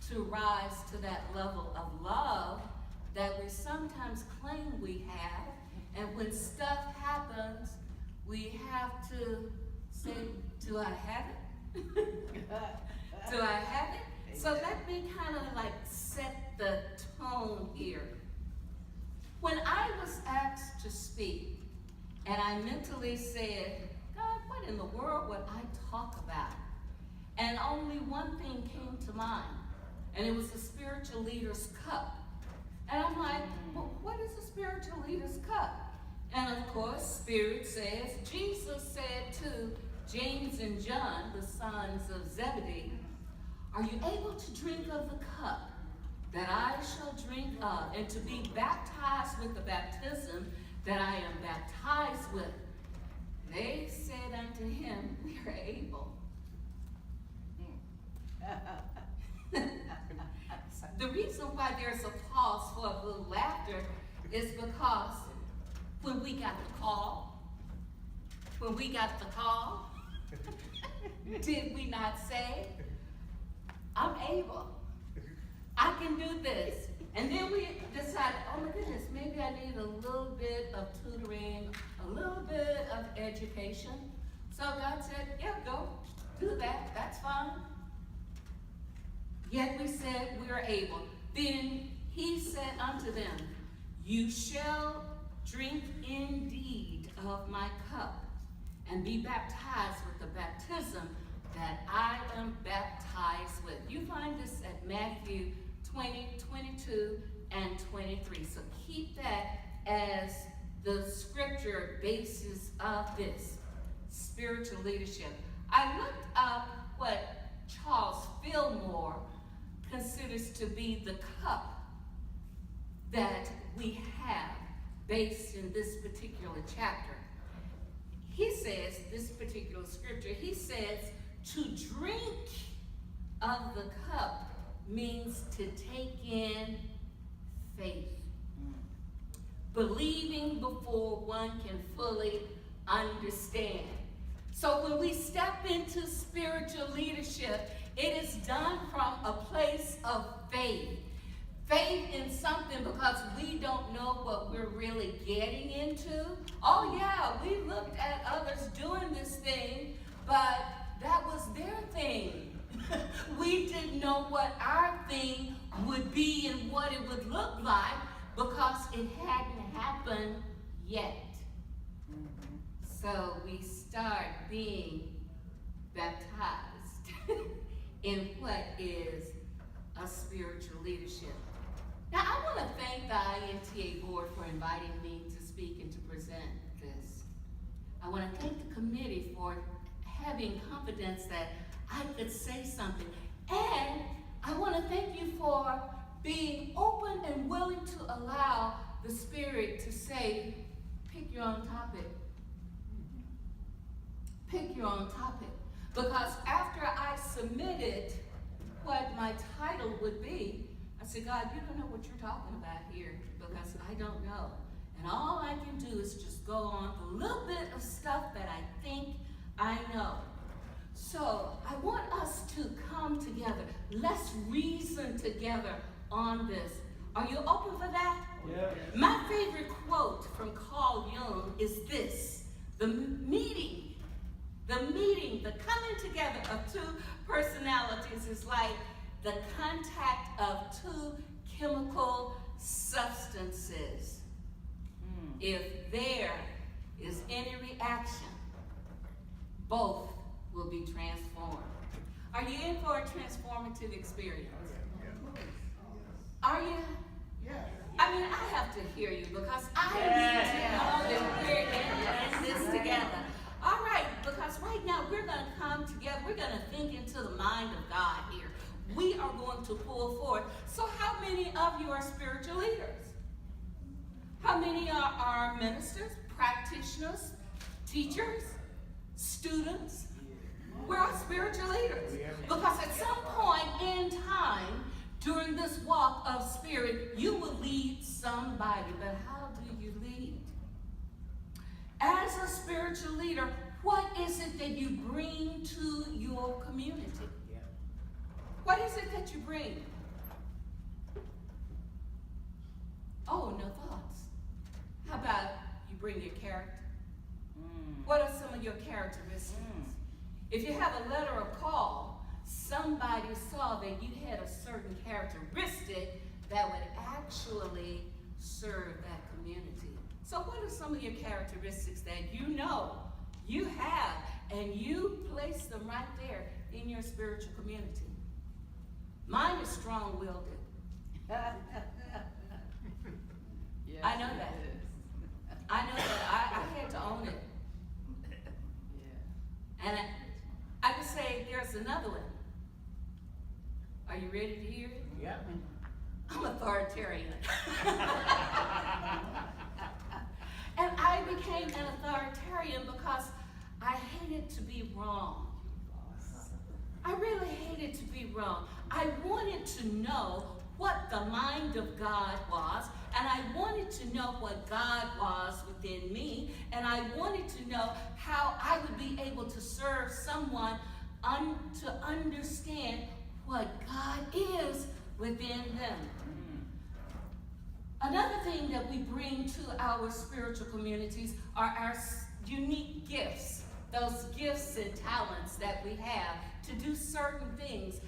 to rise to that level of love that we sometimes claim we have. And when stuff happens, we have to say, do I have it? Do I have it? So let me kind of like set the tone here. When I was asked to speak, and I mentally said, God, what in the world would I talk about? And only one thing came to mind, and it was the spiritual leader's cup. And I'm like, well, what is a spiritual leader's cup? And of course, Spirit says, Jesus said to James and John, the sons of Zebedee, are you able to drink of the cup that I shall drink of, and to be baptized with the baptism that I am baptized with? They said unto him, we are able. The reason why there's a pause for a little laughter is because when we got the call, did we not say, I'm able, I can do this? And then we decided, oh my goodness, maybe I need a little bit of tutoring, a little bit of education. So God said, yeah, go do that, that's fine. Yet we said we are able. Then he said unto them, you shall drink indeed of my cup, and be baptized with the baptism that I am baptized with. You find this at Matthew 20, 22, and 23. So keep that as the scripture basis of this spiritual leadership. I looked up what Charles Fillmore considers to be the cup that we have based in this particular chapter. He says, this particular scripture, he says, to drink of the cup means to take in faith. Believing before one can fully understand. So when we step into spiritual leadership, it is done from a place of faith. Faith in something because we don't know what we're really getting into. Oh yeah, we looked at others doing this thing, but that was their thing. We didn't know what our thing would be and what it would look like because it hadn't happened yet. So we start being baptized in what is a spiritual leadership. Now, I want to thank the INTA board for inviting me to speak and to present this. I want to thank the committee for having confidence that I could say something. And I want to thank you for being open and willing to allow the Spirit to say, pick your own topic. Pick your own topic. Because after I submitted what my title would be, I said, God, you don't know what you're talking about here because I don't know. And all I can do is just go on a little bit of stuff that I think I know. So I want us to come together. Let's reason together on this. Are you open for that? Yeah. My favorite quote from Carl Jung is this: the meeting, the coming together of two personalities is like the contact of two chemical substances. If there is any reaction, both will be transformed. Are you in for a transformative experience? Are you? Yeah. I mean, I have to hear you because I need to know that we're in this together. All right, because right now we're going to come together. We're going to think into the mind of God here. We are going to pull forward. So how many of you are spiritual leaders? How many are ministers, practitioners, teachers, students? We're all spiritual leaders. Because at some point in time, during this walk of spirit, you will lead somebody. But how do you lead? As a spiritual leader, what is it that you bring to your community? What is it that you bring? Oh, no thoughts. How about you bring your character? What are some of your characteristics? If you have a letter of call, somebody saw that you had a certain characteristic that would actually serve that community. So what are some of your characteristics that you know you have and you place them right there in your spiritual community? Mine is strong-willed. Yes, I know that. I know that. I had to own it. Yeah. And I could say there's another one. Are you ready to hear it? Yep. I'm authoritarian. And I became an authoritarian because I hated to be wrong. I really hated to be wrong. I wanted to know what the mind of God was, and I wanted to know what God was within me, and I wanted to know how I would be able to serve someone to understand what God is within them. Another thing that we bring to our spiritual communities are our unique gifts, those gifts and talents that we have to do certain things.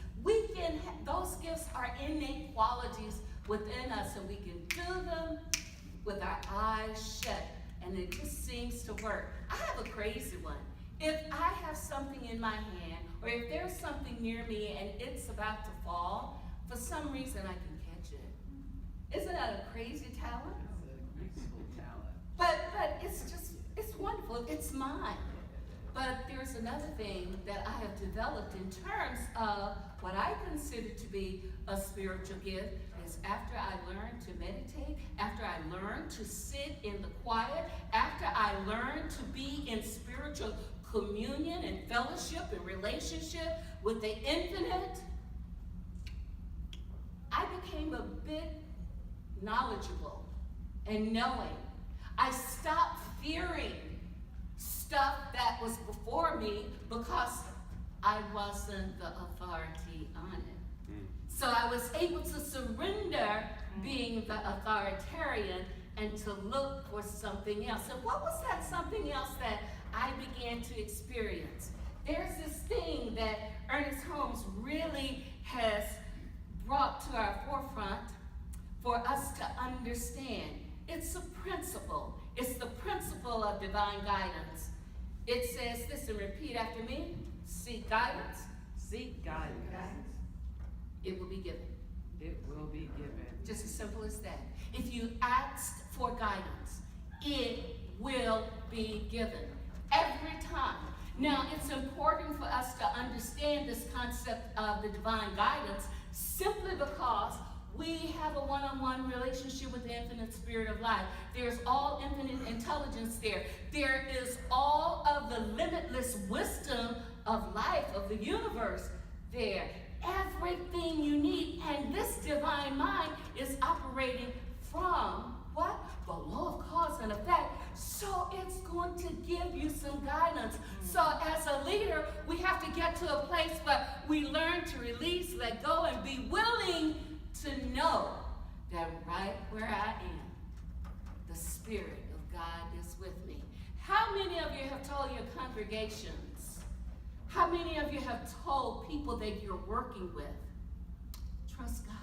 Those gifts are innate qualities within us, and we can do them with our eyes shut, and it just seems to work. I have a crazy one. If I have something in my hand, or if there's something near me and it's about to fall, for some reason I can catch it. Isn't that a crazy talent? It's a useful talent. But it's wonderful. It's mine. But there's another thing that I have developed in terms of what I consider to be a spiritual gift is after I learned to meditate, after I learned to sit in the quiet, after I learned to be in spiritual communion and fellowship and relationship with the infinite, I became a bit knowledgeable and knowing. I stopped fearing stuff that was before me because I wasn't the authority on it. So I was able to surrender being the authoritarian and to look for something else. And what was that something else that I began to experience? There's this thing that Ernest Holmes really has brought to our forefront for us to understand. It's a principle. It's the principle of divine guidance. It says this, and repeat after me. Seek guidance. Seek guidance. It will be given. It will be given. Just as simple as that. If you ask for guidance, it will be given. Every time. Now, it's important for us to understand this concept of the divine guidance simply because we have a one-on-one relationship with the infinite spirit of life. There's all infinite intelligence there. There is all of the limitless wisdom of life, of the universe there. Everything you need. And this divine mind is operating from what? The law of cause and effect. So it's going to give you some guidance. So as a leader, we have to get to a place where we learn to release, let go, and be willing to know that right where I am, the Spirit of God is with me. How many of you have told your congregations? How many of you have told people that you're working with? Trust God.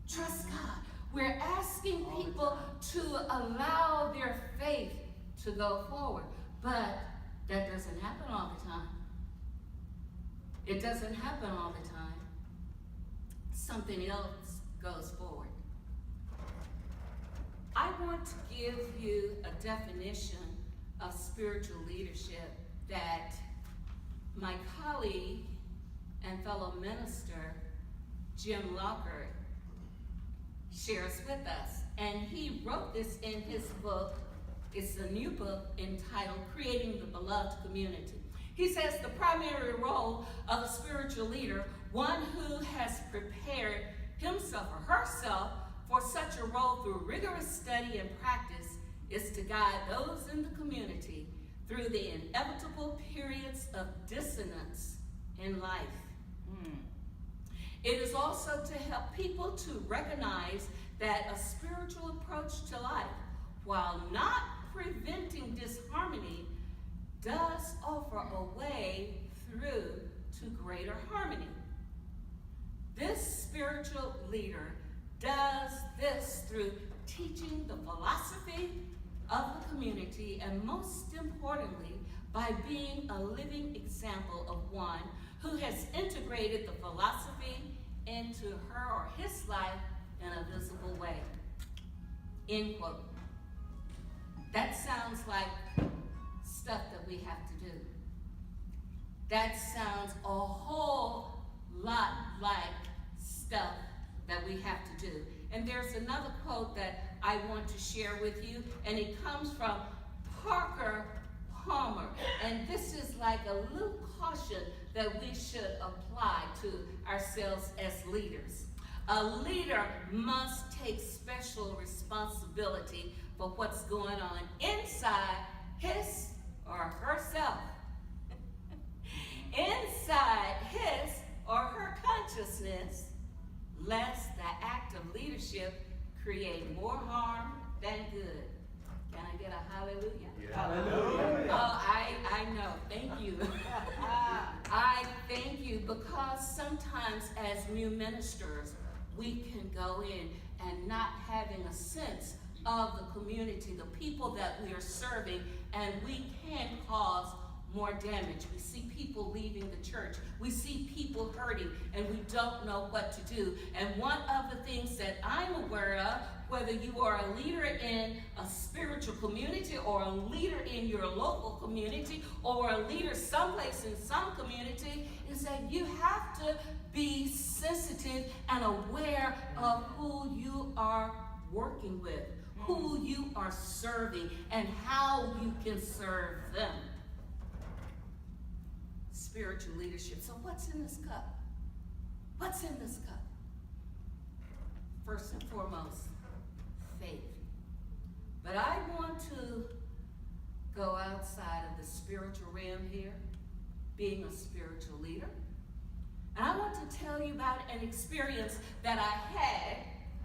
Trust God. We're asking people to allow their faith to go forward, but that doesn't happen all the time. It doesn't happen all the time. Something else goes forward. I want to give you a definition of spiritual leadership that my colleague and fellow minister, Jim Lockhart, shares with us. And he wrote this in his book. It's a new book entitled Creating the Beloved Community. He says the primary role of a spiritual leader, one who has prepared himself or herself for such a role through rigorous study and practice, is to guide those in the community through the inevitable periods of dissonance in life. It is also to help people to recognize that a spiritual approach to life, while not preventing disharmony, does offer a way through to greater harmony. This spiritual leader does this through teaching the philosophy of the community, and most importantly, by being a living example of one who has integrated the philosophy into her or his life in a visible way. End quote. That sounds like stuff that we have to do. That sounds a whole lot like stuff that we have to do. And there's another quote that I want to share with you, and it comes from Parker Palmer. And this is like a little caution that we should apply to ourselves as leaders. A leader must take special responsibility for what's going on inside his or herself. Inside his or her consciousness, lest the act of leadership create more harm than good. Can I get a hallelujah? Yeah. Hallelujah. Oh, I know. Thank you. I thank you, because sometimes as new ministers, we can go in and not having a sense of the community, the people that we are serving, and we can cause more damage. We see people leaving the church. We see people hurting, and we don't know what to do. And one of the things that I'm aware of, whether you are a leader in a spiritual community or a leader in your local community or a leader someplace in some community, is that you have to be sensitive and aware of who you are working with, who you are serving, and how you can serve them. Spiritual leadership. So what's in this cup? What's in this cup? First and foremost, faith. But I want to go outside of the spiritual realm here, being a spiritual leader. And I want to tell you about an experience that I had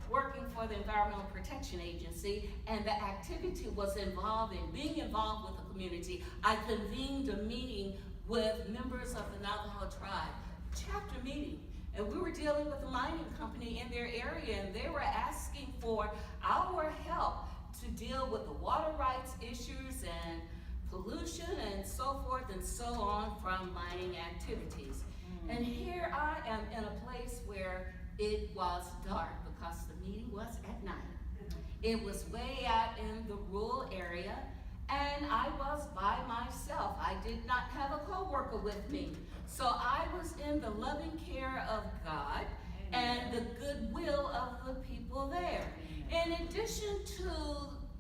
working for the Environmental Protection Agency, and the activity was being involved with the community. I convened a meeting with members of the Navajo tribe, chapter meeting, and we were dealing with a mining company in their area, and they were asking for our help to deal with the water rights issues and pollution and so forth and so on from mining activities. And here I am in a place where it was dark because the meeting was at night. It was way out in the rural area, and I was by myself. I did not have a co-worker with me. So I was in the loving care of God and the goodwill of the people there. In addition to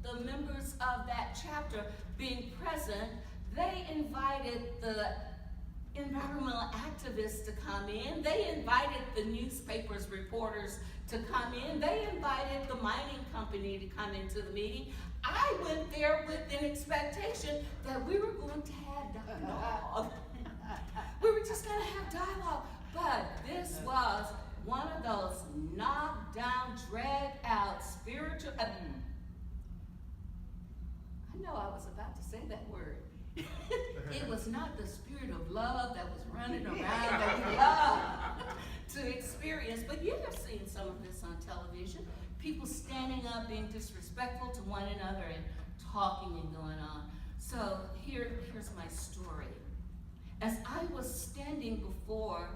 the members of that chapter being present, they invited the environmental activists to come in. They invited the newspapers reporters to come in. They invited the mining company to come into the meeting. I went there with an expectation that we were going to have dialogue. We were just going to have dialogue. But this was one of those knocked down, dragged out spiritual. I know I was about to say that word. It was not the spirit of love that was running around that we love to experience. But you have seen some of this on television. People standing up, being disrespectful to one another and talking and going on. So here's my story. As I was standing before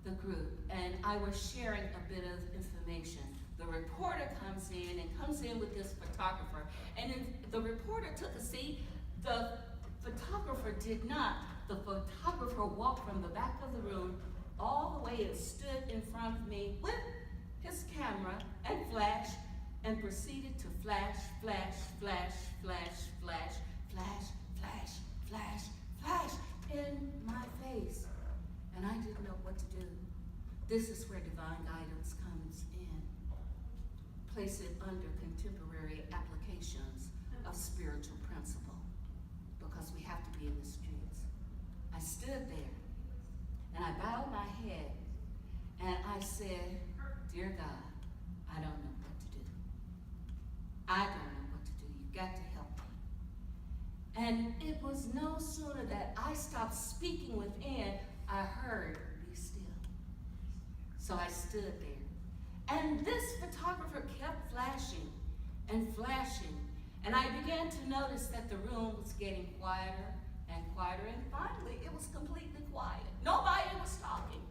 the group and I was sharing a bit of information, the reporter comes in with this photographer. And then the reporter took a seat. The photographer did not. The photographer walked from the back of the room all the way and stood in front of me with his camera and flash, and proceeded to flash, flash, flash, flash, flash, flash, flash, flash, flash in my face. And I didn't know what to do. This is where divine guidance comes in. Place it under contemporary applications of spiritual principle, because we have to be in the streets. I stood there and I bowed my head and I said, dear God, I don't know what to do. I don't know what to do. You've got to help me. And it was no sooner that I stopped speaking within, I heard, be still. So I stood there. And this photographer kept flashing and flashing. And I began to notice that the room was getting quieter and quieter. And finally, it was completely quiet. Nobody was talking.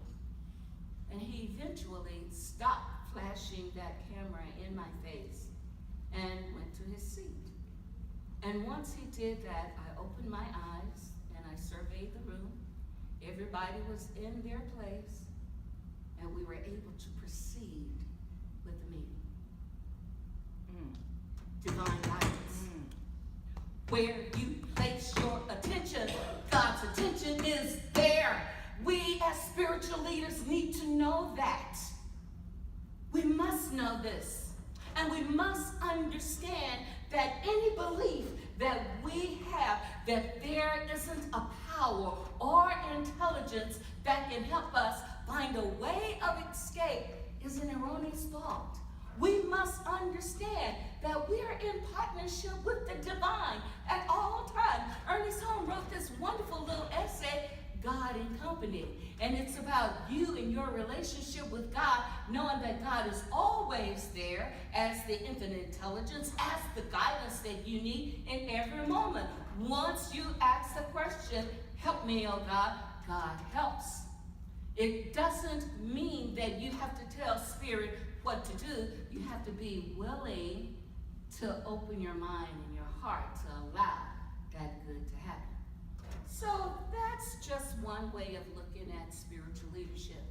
And he eventually stopped flashing that camera in my face and went to his seat. And once he did that, I opened my eyes and I surveyed the room. Everybody was in their place, and we were able to proceed with the meeting. Divine guidance. Where you place your attention, God's attention is there. We as spiritual leaders need to know that. We must know this. And we must understand that any belief that we have that there isn't a power or intelligence that can help us find a way of escape is an erroneous thought. We must understand that we are in partnership with the divine at all times. Ernest Holmes wrote this wonderful little essay, God and Company. And it's about you and your relationship with God, knowing that God is always there as the infinite intelligence, as the guidance that you need in every moment. Once you ask the question, help me, oh God, God helps. It doesn't mean that you have to tell Spirit what to do. You have to be willing to open your mind and your heart to allow that good to happen. So that's just one way of looking at spiritual leadership.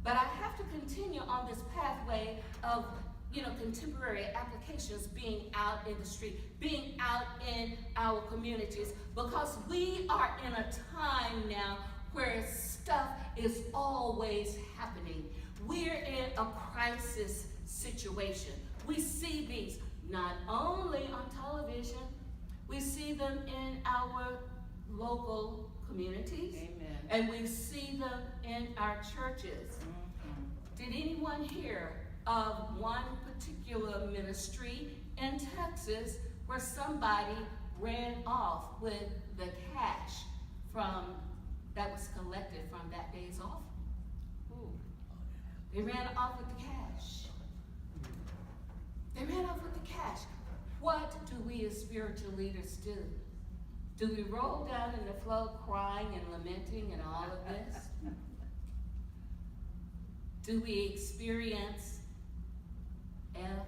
But I have to continue on this pathway of, contemporary applications, being out in the street, being out in our communities, because we are in a time now where stuff is always happening. We're in a crisis situation. We see these not only on television, we see them in our local communities. Amen. And we see them in our churches. Did anyone hear of one particular ministry in Texas where somebody ran off with the cash that was collected from that day's offering? They ran off with the cash. They ran off with the cash. What do we as spiritual leaders do? Do we roll down in the flow crying and lamenting and all of this? Do we experience F-E-A-R?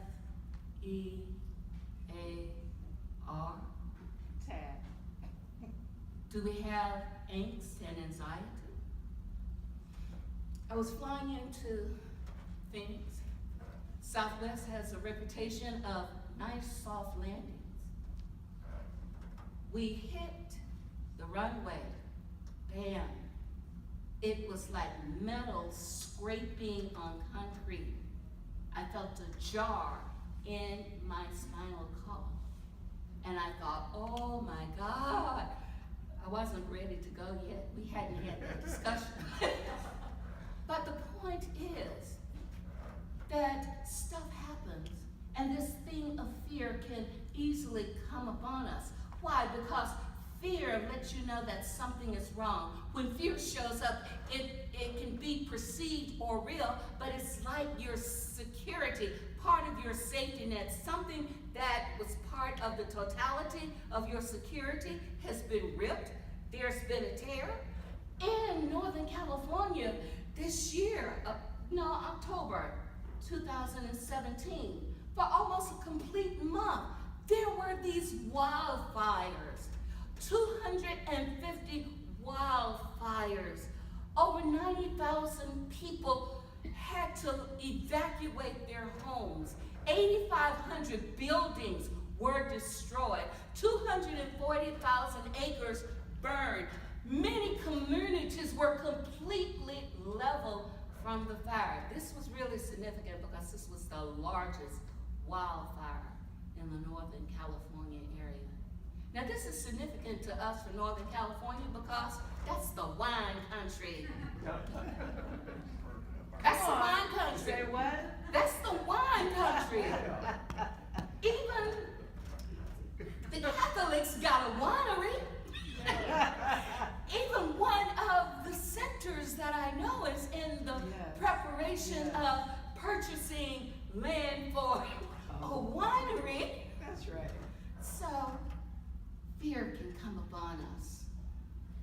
Tad. Do we have angst and anxiety? I was flying into Phoenix. Southwest has a reputation of nice soft landings. We hit the runway, bam. It was like metal scraping on concrete. I felt a jar in my spinal column. And I thought, oh my God. I wasn't ready to go yet. We hadn't had that discussion. But the point is that stuff happens, and this thing of fear can easily come upon us. Why? Because fear lets you know that something is wrong. When fear shows up, it can be perceived or real, but it's like your security, part of your safety net, something that was part of the totality of your security has been ripped. There's been a tear. In Northern California this year, October 2017, for almost a complete month, there were these wildfires, 250 wildfires. Over 90,000 people had to evacuate their homes. 8,500 buildings were destroyed. 240,000 acres burned. Many communities were completely leveled from the fire. This was really significant because this was the largest wildfire in the Northern California area. Now this is significant to us for Northern California because that's the wine country. That's the wine situation of purchasing land for a winery. That's right. So fear can come upon us.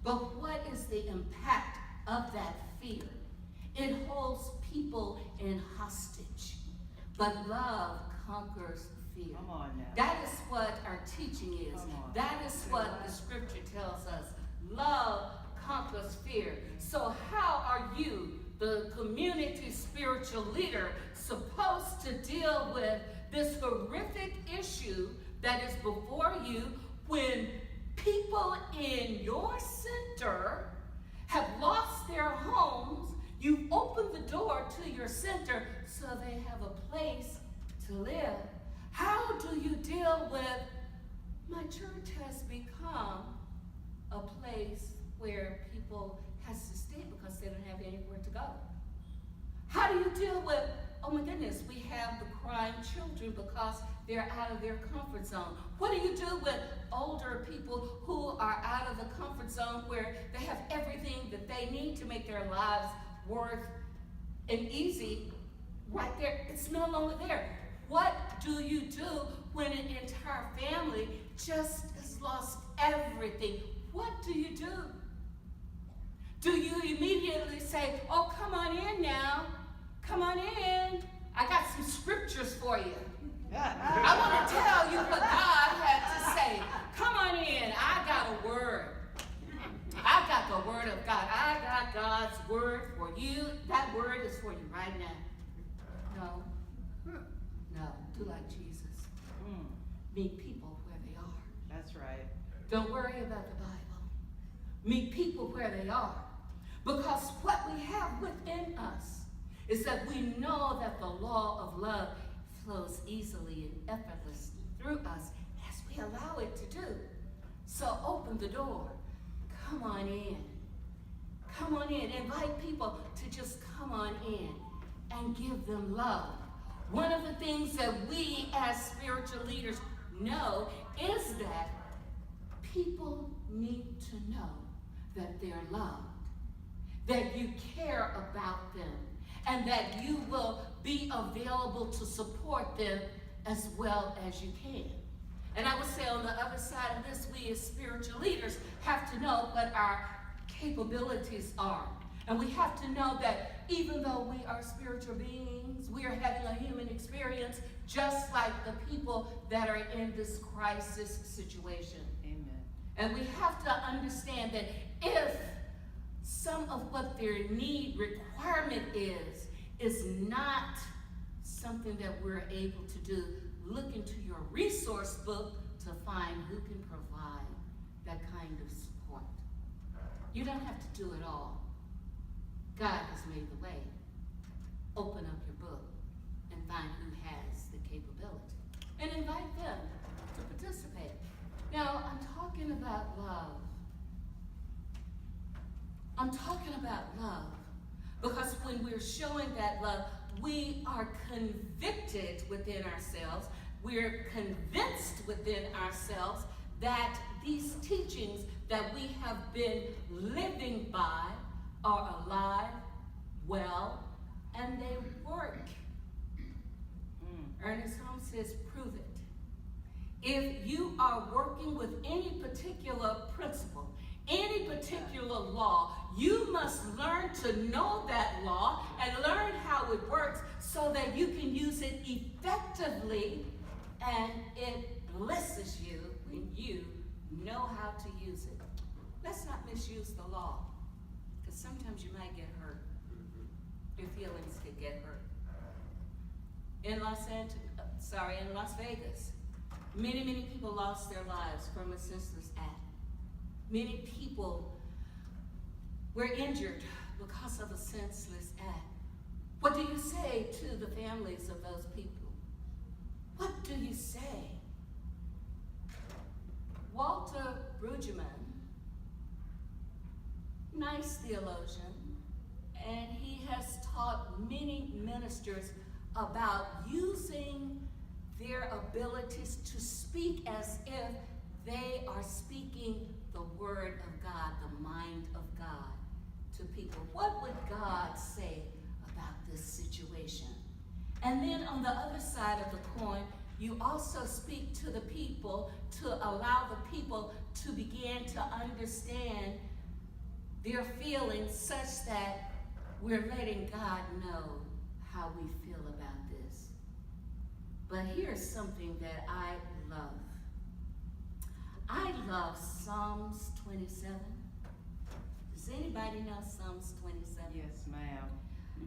But what is the impact of that fear? It holds people in hostage. But love conquers fear. Come on now. That is what our teaching is. Come on. That is what the scripture tells us. Love conquers fear. So how are you, the community spiritual leader, supposed to deal with this horrific issue that is before you when people in your center have lost their homes? You've opened the door to your center so they have a place to live. How do you deal with, my church has become a place where people has to stay because they don't have anywhere to go? How do you deal with, oh my goodness, we have the crying children because they're out of their comfort zone? What do you do with older people who are out of the comfort zone where they have everything that they need to make their lives worth and easy right there? It's no longer there. What do you do when an entire family just has lost everything? What do you do? Do you immediately say, oh, come on in now. Come on in. I got some scriptures for you. I want to tell you what God had to say. Come on in. I got a word. I got the word of God. I got God's word for you. That word is for you right now. No, do like Jesus. Meet people where they are. That's right. Don't worry about the Bible. Meet people where they are. Because what we have within us is that we know that the law of love flows easily and effortlessly through us as we allow it to do. So open the door. Come on in. Come on in. Invite people to just come on in and give them love. One of the things that we as spiritual leaders know is that people need to know that they're loved, that you care about them, and that you will be available to support them as well as you can. And I would say on the other side of this, we as spiritual leaders have to know what our capabilities are. And we have to know that even though we are spiritual beings, we are having a human experience just like the people that are in this crisis situation. Amen. And we have to understand that if some of what their need requirement is not something that we're able to do, look into your resource book to find who can provide that kind of support. You don't have to do it all. God has made the way. Open up your book and find who has the capability and invite them to participate. Now, I'm talking about love. I'm talking about love because when we're showing that love, we are convicted within ourselves. We're convinced within ourselves that these teachings that we have been living by are alive, well, and they work. Ernest Holmes says, prove it. If you are working with any particular principle, any particular law, you must learn to know that law and learn how it works so that you can use it effectively, and it blesses you when you know how to use it. Let's not misuse the law, because sometimes you might get hurt. Your feelings could get hurt. In Las Vegas, many people lost their lives from a senseless act. Many people were injured because of a senseless act. What do you say to the families of those people? What do you say? Walter Brueggemann, nice theologian, and he has taught many ministers about using their abilities to speak as if they are speaking the word of God, the mind of God to people. What would God say about this situation? And then on the other side of the coin, you also speak to the people to allow the people to begin to understand their feelings such that we're letting God know how we feel about this. But here's something that I love. I love Psalms 27. Does anybody know Psalms 27? Yes, ma'am.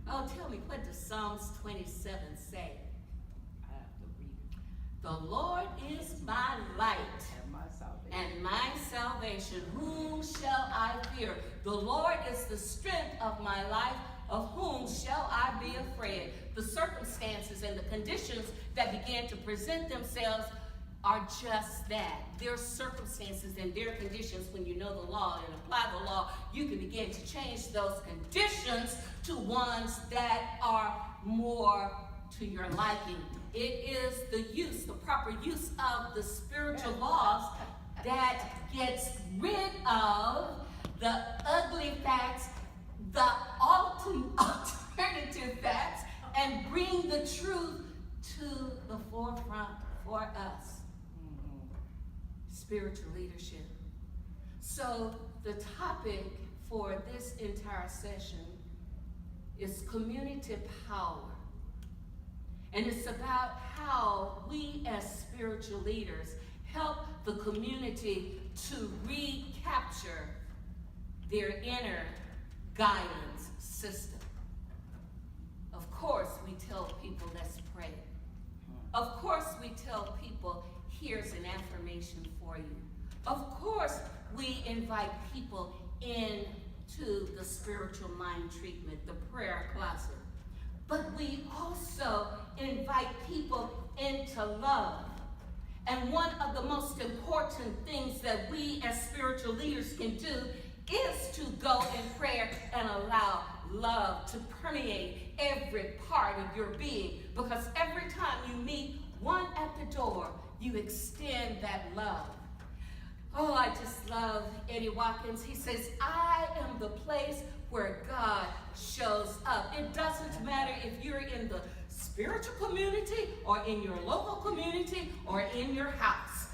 Oh, tell me, what does Psalms 27 say? I have to read it. The Lord is my light And my salvation. and my salvation. Whom shall I fear? The Lord is the strength of my life. Of whom shall I be afraid? The circumstances and the conditions that begin to present themselves are just that. Their circumstances and their conditions. When you know the law and apply the law, you can begin to change those conditions to ones that are more to your liking. It is the proper use of the spiritual laws that gets rid of the ugly facts, the alternative facts, and bring the truth to the forefront for us. Spiritual leadership. So the topic for this entire session is community power. And it's about how we as spiritual leaders help the community to recapture their inner guidance system. Of course, we tell people, let's pray. Of course, we tell people, here's an affirmation for you. Of course, we invite people into the spiritual mind treatment, the prayer closet. But we also invite people into love. And one of the most important things that we as spiritual leaders can do is to go in prayer and allow love to permeate every part of your being. Because every time you meet one at the door, you extend that love. Oh, I just love Eddie Watkins. He says, I am the place where God shows up. It doesn't matter if you're in the spiritual community or in your local community or in your house.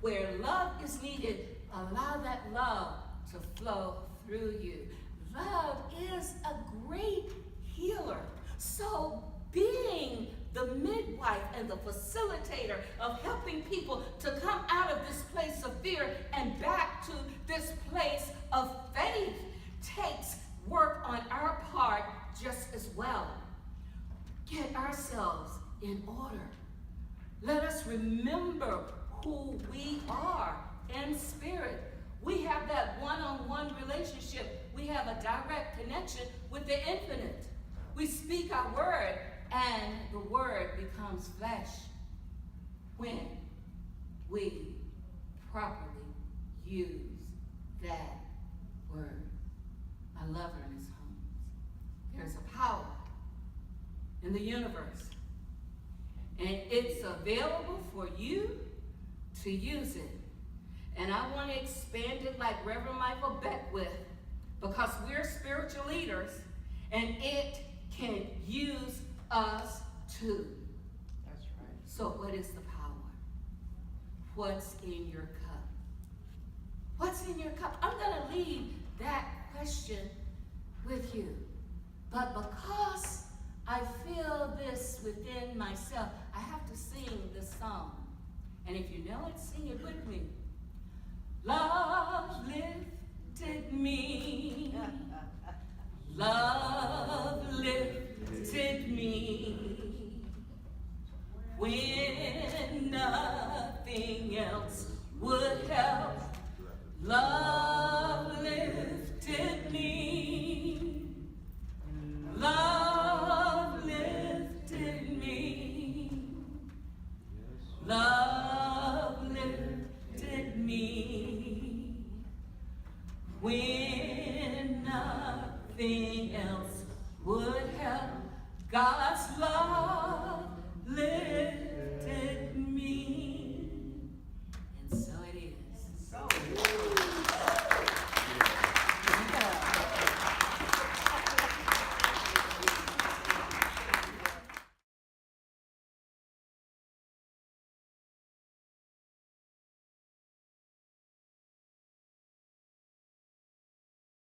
Where love is needed, allow that love to flow through you. Love is a great healer. So being the midwife and the facilitator of helping people to come out of this place of fear and back to this place of faith takes work on our part just as well. Get ourselves in order. Let us remember who we are in spirit. We have that one-on-one relationship. We have a direct connection with the infinite. We speak our word, and the word becomes flesh when we properly use that word. I love Ernest Holmes. There's a power in the universe, and it's available for you to use it. And I want to expand it like Reverend Michael Beckwith, because we're spiritual leaders, and it can use us too. That's right. So what is the power? What's in your cup? What's in your cup? I'm going to leave that question with you. But because I feel this within myself, I have to sing this song. And if you know it, sing it with me. Love lifted me. Love lifted me when nothing else would help. Love lifted me. Love lifted me. Love lifted me when nothing else would help. God's love lifted